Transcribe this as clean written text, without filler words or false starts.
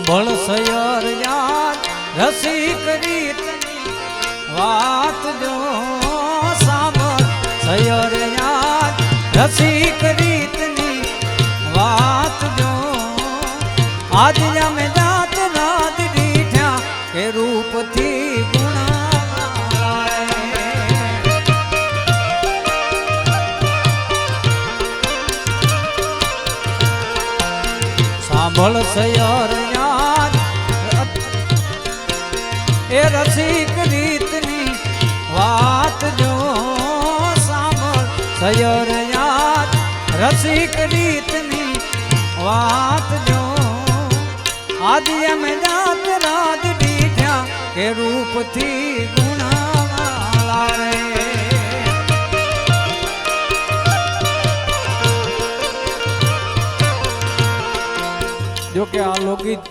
સાંભળ સયર યાદ રસિક રીતની વાત જો સાંભળ સયર યાદ રસિક રીતની વાત જો આજ અમે જાત રાત દીઠ્યા કે રૂપથી સાંભળ સયર યાદ એ રસિક રીતની વાત જો સાંભળ સયર યાદ રસિક રીતની વાત જો આદિ અમે જાત રાત દીઠ્યા કે રૂપથી ગુણાવાલા રે જો કે આ લોકગીત